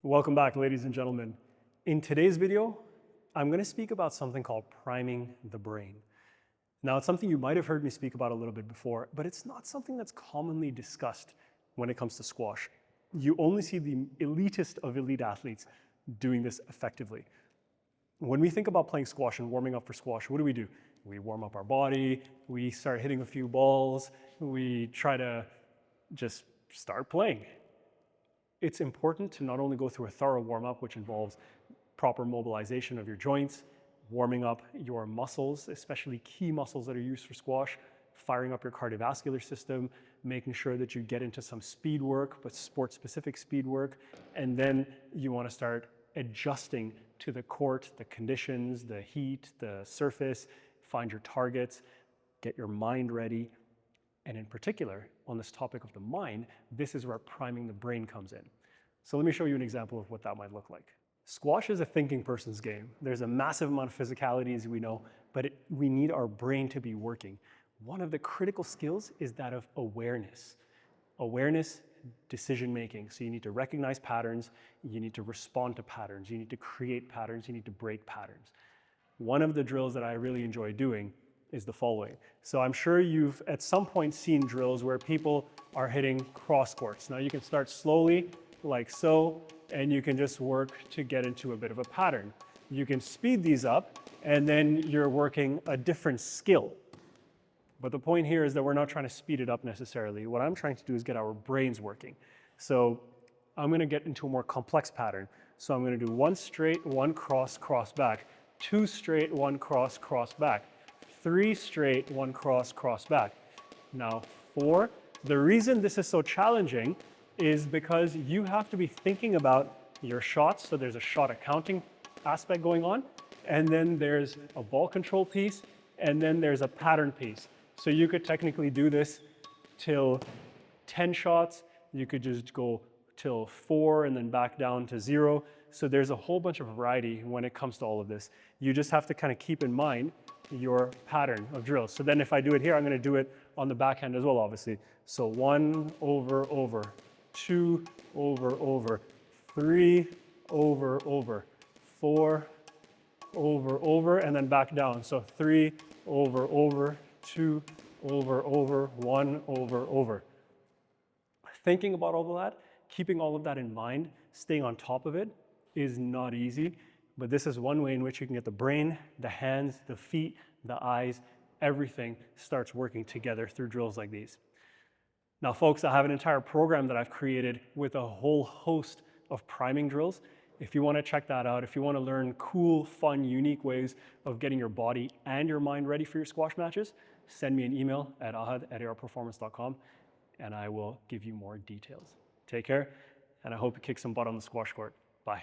Welcome back, ladies and gentlemen. In today's video, I'm going to speak about something called priming the brain. Now, it's something you might have heard me speak about a little bit before, but it's not something that's commonly discussed when it comes to squash. You only see the elitist of elite athletes doing this effectively. When we think about playing squash and warming up for squash, what do? We warm up our body, we start hitting a few balls, we try to just start playing. It's important to not only go through a thorough warm-up, which involves proper mobilization of your joints, warming up your muscles, especially key muscles that are used for squash, firing up your cardiovascular system, making sure that you get into some speed work, but sport-specific speed work, and then you want to start adjusting to the court, the conditions, the heat, the surface, find your targets, get your mind ready. And in particular, on this topic of the mind, this is where priming the brain comes in. So let me show you an example of what that might look like. Squash is a thinking person's game. There's a massive amount of physicality, as we know, but we need our brain to be working. One of the critical skills is that of awareness. Awareness, decision-making. So you need to recognize patterns, you need to respond to patterns, you need to create patterns, you need to break patterns. One of the drills that I really enjoy doing is the following. So I'm sure you've at some point seen drills where people are hitting cross courts. Now you can start slowly, like so, and you can just work to get into a bit of a pattern. You can speed these up, and then you're working a different skill. But the point here is that we're not trying to speed it up necessarily. What I'm trying to do is get our brains working. So I'm going to get into a more complex pattern. So I'm going to do one straight, one cross, cross back, two straight, one cross, cross back, three straight, one cross, cross back. Now, four. The reason this is so challenging is because you have to be thinking about your shots. So there's a shot accounting aspect going on, and then there's a ball control piece, and then there's a pattern piece. So you could technically do this till 10 shots. You could just go till 4 and then back down to 0. So there's a whole bunch of variety when it comes to all of this. You just have to kind of keep in mind your pattern of drills. So then if I do it here, I'm going to do it on the backhand as well, obviously. So 1 over, over, 2 over, over, 3 over, over, 4 over, over, and then back down. So 3 over, over, 2 over, over, 1 over, over. Thinking about all of that, keeping all of that in mind, staying on top of it is not easy, but this is one way in which you can get the brain, the hands, the feet, the eyes, everything starts working together through drills like these. Now, folks, I have an entire program that I've created with a whole host of priming drills. If you want to check that out, if you want to learn cool, fun, unique ways of getting your body and your mind ready for your squash matches, send me an email at ahad@arperformance.com and I will give you more details. Take care, and I hope you kick some butt on the squash court. Bye.